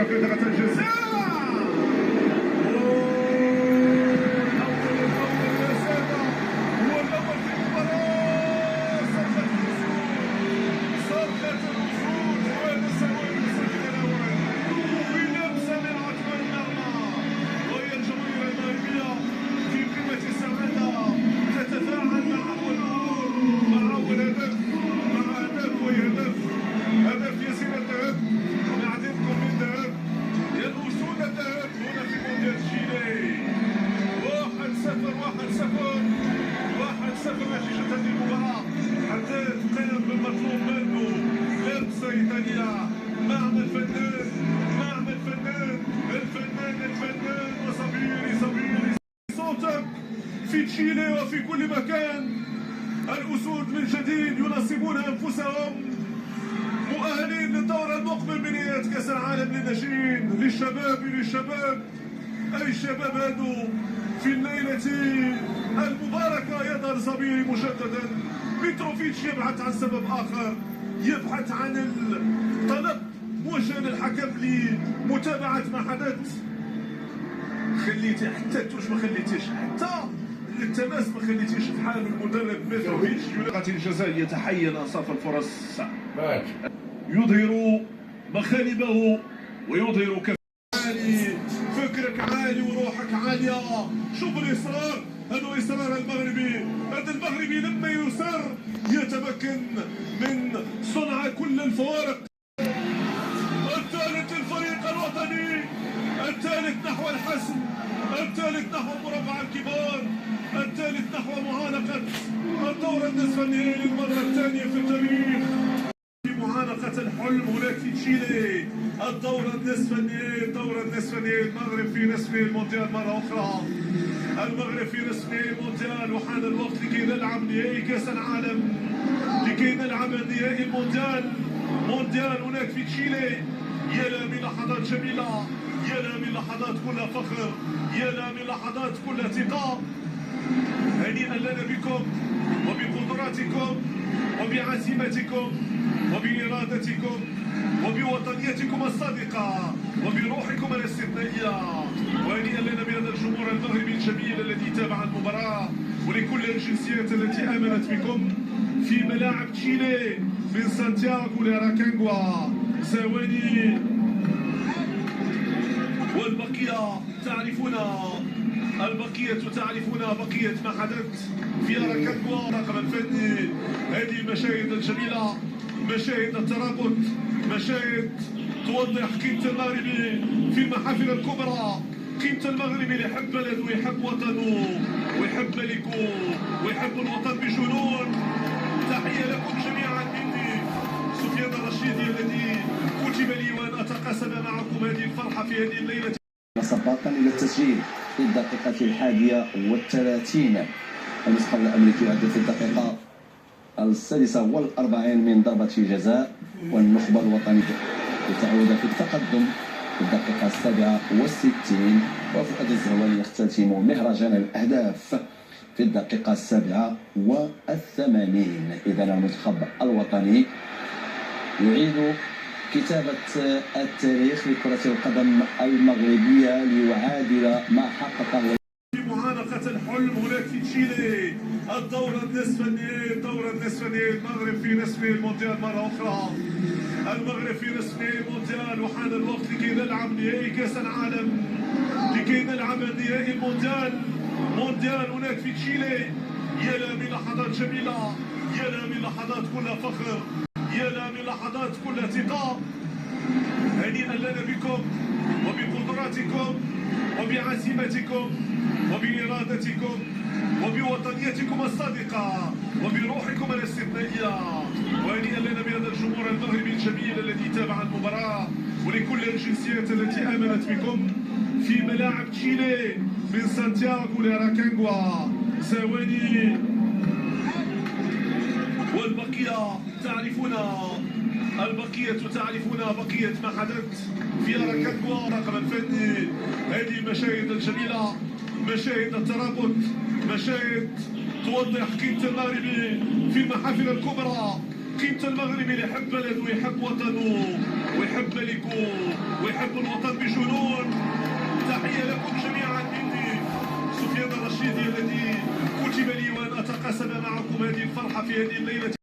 الكرة في منطقة الجزاء. في تشيلي وفي كل مكان الأسود من جديد ينصبون أنفسهم مؤهلين للدور المقبل من نهائيات كأس العالم للناشئين. للشباب أي الشباب هادو في الليلة المباركة يظهر صبيري مجددا. متروفيتش يبحث عن سبب آخر، يبحث عن الطلب موجه للحكم لمتابعة ما حدث. خليتي حتى التوش ما خليتيش، حتى التماس ما خليتيش في حال المدرب متروفيتش. الجزائر يتحين انصاف الفرص، يظهر مخالبه ويظهر عالي، فكرك عالي وروحك عاليه. شوف الاصرار، هذا اصرار المغربي. هذا المغربي لما يصر يتمكن من صنع كل الفوارق. الثالث للفريق الوطني، الثالث نحو الحسم، الثالث نحو مربع الكبار، الثالث نحو معانقة الدور النصف النهائي للمرة الثانية في التاريخ. في معانقة الحلم هناك في تشيلي، الدور النصف النهائي، المغرب في نصف المونديال مرة أخرى. المغرب في نصف المونديال، وحان الوقت لكي نلعب نهائي كأس العالم، لكي نلعب نهائي المونديال هناك في تشيلي. يا لا من لحظات جميلة، يا لا من لحظات كلها فخر، يا لا من لحظات كلها ثقة. هنيئا لنا بكم وبقدراتكم وبعزيمتكم وبإرادتكم وبوطنيتكم الصادقة وبروحكم الاستثنائية. وهنيئا لنا بهذا الجمهور المغربي الجميل الذي تابع المباراة، ولكل الجنسيات التي آمنت بكم في ملاعب تشيلي من سانتياغو لراكانغوا. ثواني والبقية تعرفون، بقية ما حدث في راكانغوا. الطاقم الفني، هذه المشاهد الجميلة، مشاهد الترابط، مشاهد توضح قيمة المغربي في المحافل الكبرى، قيمة المغربي اللي يحب بلده ويحب وطنه ويحب ملكه ويحب الوطن بجنون. تحية لكم جميعا مني سفيان الرشيدي، الذي كتب لي وأن أتقاسم معكم هذه الفرحة في هذه الليلة. سباقا إلى التسجيل في الدقيقة 31. المسقط الأمريكي يعد في الدقيقة 46 من ضربة جزاء، والنخبة الوطنية تعود في التقدم في الدقيقة 67، وفؤاد الزهواني يختتم مهرجان الأهداف في الدقيقة 87. إذا المنتخب الوطني يعيد كتابة التاريخ لكرة القدم المغربية ليعادل ما حققه. في معانقة الحلم هناك في تشيلي، الدور النصف النهائي، المغرب في نصف المونديال مرة أخرى. المغرب في نصف المونديال، وحان الوقت لكي نلعب نهائي كأس العالم، لكي نلعب نهائي المونديال هناك في تشيلي. يا لا من لحظات جميلة، يا لا من لحظات كلها فخر، يا لا من لحظات كلها ثقة. هنيئا لنا بكم وبقدراتكم وبعزيمتكم وبإرادتكم وبوطنيتكم الصادقة وبروحكم الاستثنائية. وهنيئا لنا بهذا الجمهور المغربي الجميل الذي تابع المباراة، ولكل الجنسيات التي آمنت بكم في ملاعب تشيلي من سانتياغو لراكانغوا. ثواني والبقية تعرفون، بقية ما حدث في راكانغوا. الطاقم الفني، هذه المشاهد الجميلة، مشاهد الترابط، مشاهد توضح قيمة المغربي في المحافل الكبرى، قيمة المغربي اللي يحب بلده ويحب وطنه ويحب ملكه ويحب الوطن بجنون. تحية لكم جميعا مني سفيان الرشيدي، الذي كتب لي وأن أتقاسم معكم هذه الفرحة في هذه الليلة.